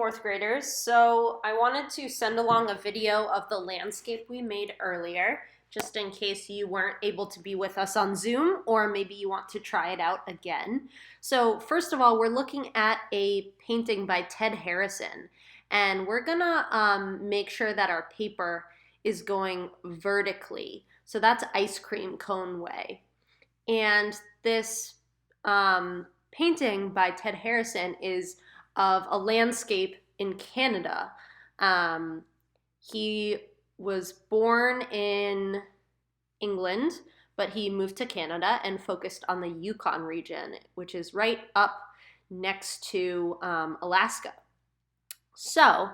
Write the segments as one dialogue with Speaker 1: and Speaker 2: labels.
Speaker 1: fourth graders. So I wanted to send along a video of the landscape we made earlier, just in case you weren't able to be with us on Zoom, or maybe you want to try it out again. So first of all, we're looking at a painting by Ted Harrison, and we're gonna make sure that our paper is going vertically. So that's ice cream cone way. And this painting by Ted Harrison is of a landscape in Canada. Um, he was born in England, but he moved to Canada and focused on the Yukon region, which is right up next to Alaska. So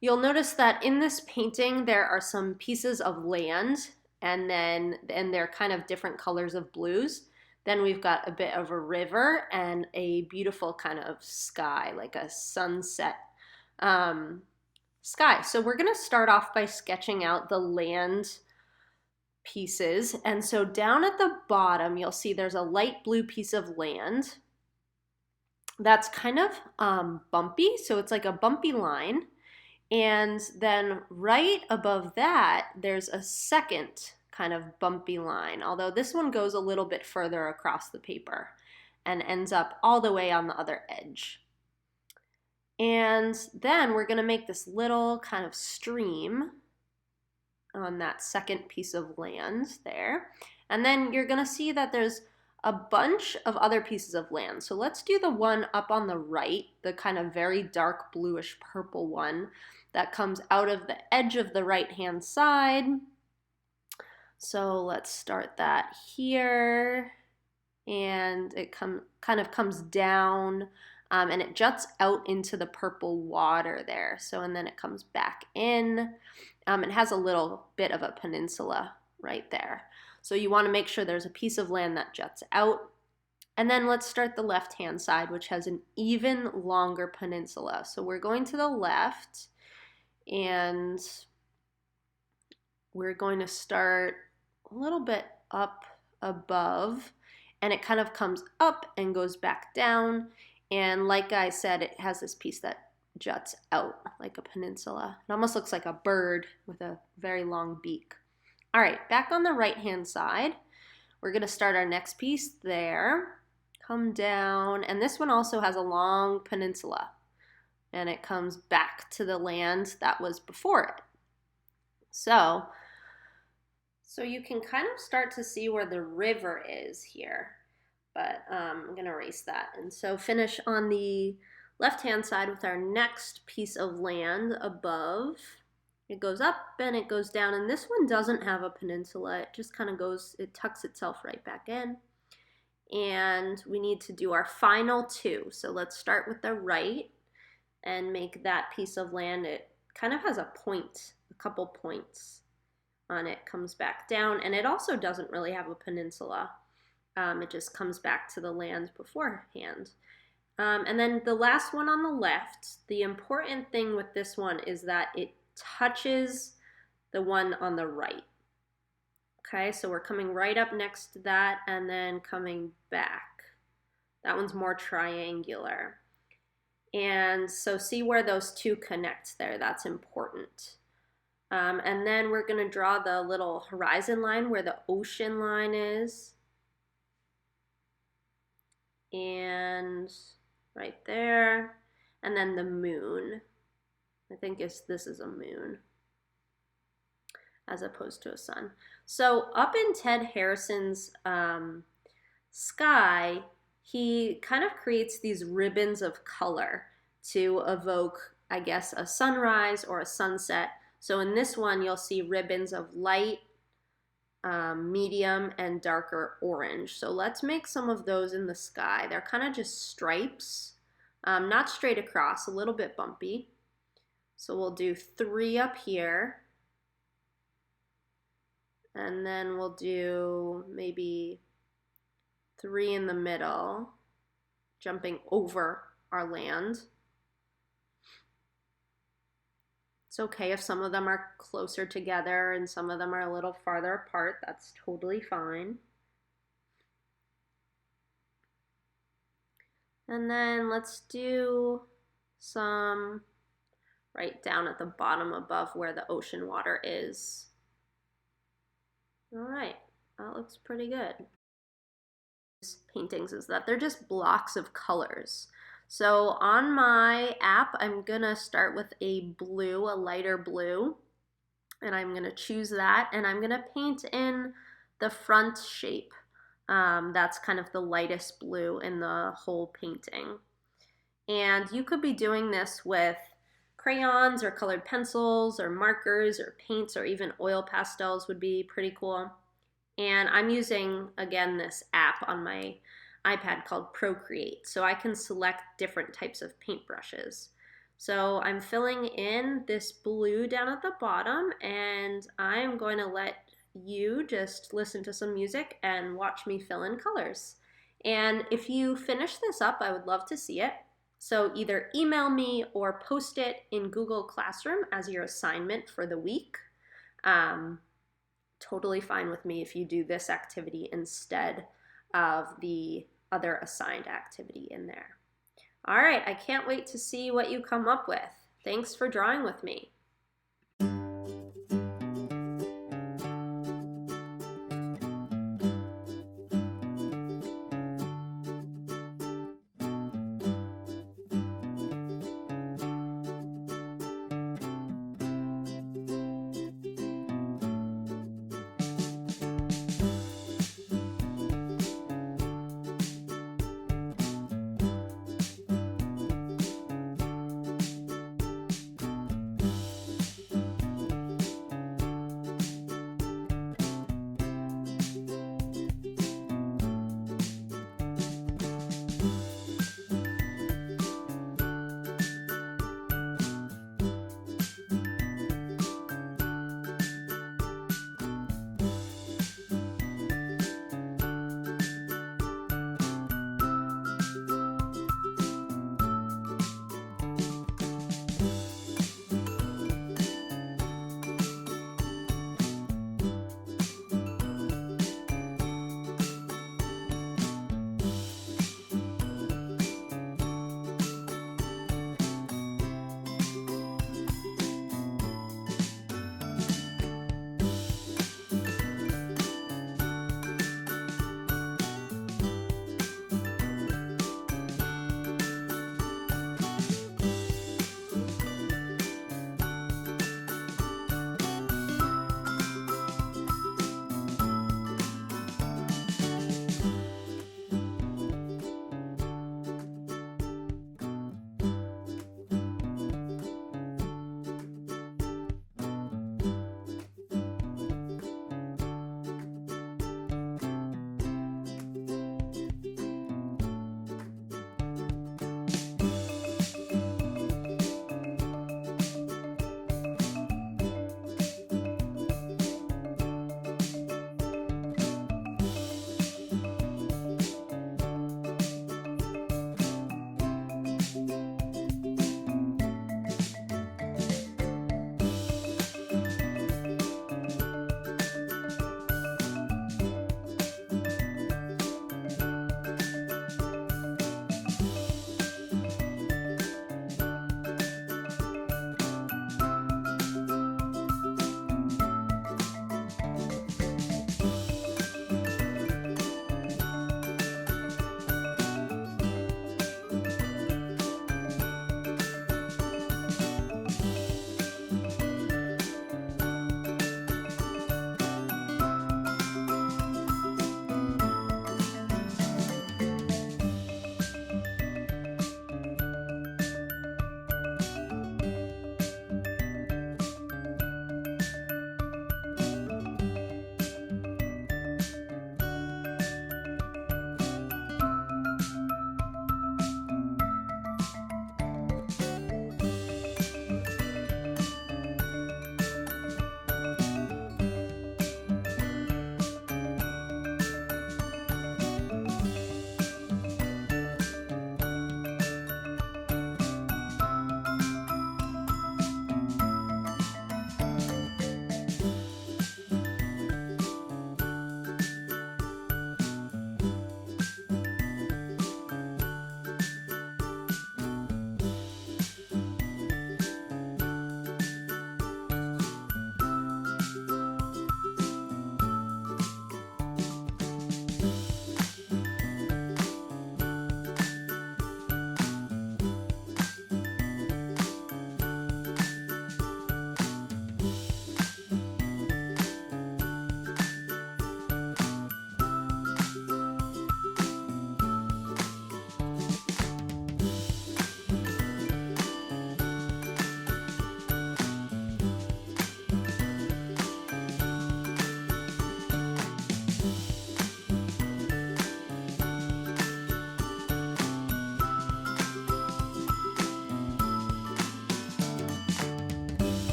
Speaker 1: you'll notice that in this painting there are some pieces of land and they're kind of different colors of blues. Then we've got a bit of a river and a beautiful kind of sky, like a sunset um, sky. So we're going to start off by sketching out the land pieces. And so down at the bottom, you'll see there's a light blue piece of land that's kind of bumpy. So it's like a bumpy line. And then right above that, there's a second kind of bumpy line, although this one goes a little bit further across the paper and ends up all the way on the other edge. And then we're going to make this little kind of stream on that second piece of land there. And then you're going to see that there's a bunch of other pieces of land. So let's do the one up on the right, the kind of very dark bluish purple one that comes out of the edge of the right-hand side. So let's start that here. And it kind of comes down and it juts out into the purple water there. So, and then it comes back in. It has a little bit of a peninsula right there. So you want to make sure there's a piece of land that juts out. And then let's start the left-hand side, which has an even longer peninsula. So we're going to the left, and we're going to start a little bit up above, and it kind of comes up and goes back down. And like I said, it has this piece that juts out like a peninsula. It almost looks like a bird with a very long beak. All right, back on the right-hand side, we're going to start our next piece there, come down, and this one also has a long peninsula, and it comes back to the land that was before it. So you can kind of start to see where the river is here, but I'm going to erase that. And so finish on the left-hand side with our next piece of land above. It goes up and it goes down, and this one doesn't have a peninsula. It just kind of goes, it tucks itself right back in. And we need to do our final two. So let's start with the right and make that piece of land. It kind of has a point, a couple points on it, comes back down, and it also doesn't really have a peninsula. It just comes back to the land beforehand. And then the last one on the left, the important thing with this one is that it touches the one on the right. Okay, so we're coming right up next to that and then coming back. That one's more triangular. And so see where those two connect there. That's important. And then we're going to draw the little horizon line where the ocean line is. And right there. And then the moon. I think this is a moon as opposed to a sun. So up in Ted Harrison's sky, he kind of creates these ribbons of color to evoke, I guess, a sunrise or a sunset. So in this one, you'll see ribbons of light, medium, and darker orange. So let's make some of those in the sky. They're kind of just stripes, not straight across, a little bit bumpy. So we'll do 3 up here, and then we'll do maybe 3 in the middle, jumping over our land. It's okay if some of them are closer together and some of them are a little farther apart. That's totally fine. And then let's do some right down at the bottom above where the ocean water is. All right, that looks pretty good. Paintings is that they're just blocks of colors. So on my app, I'm gonna start with a blue, a lighter blue, and I'm gonna choose that, and I'm gonna paint in the front shape. That's kind of the lightest blue in the whole painting. And you could be doing this with crayons or colored pencils or markers or paints, or even oil pastels would be pretty cool. And I'm using, again, this app on my iPad called Procreate, so I can select different types of paintbrushes. So I'm filling in this blue down at the bottom, and I'm going to let you just listen to some music and watch me fill in colors. And if you finish this up, I would love to see it. So either email me or post it in Google Classroom as your assignment for the week. Totally fine with me if you do this activity instead of the other assigned activity in there. All right, I can't wait to see what you come up with. Thanks for drawing with me.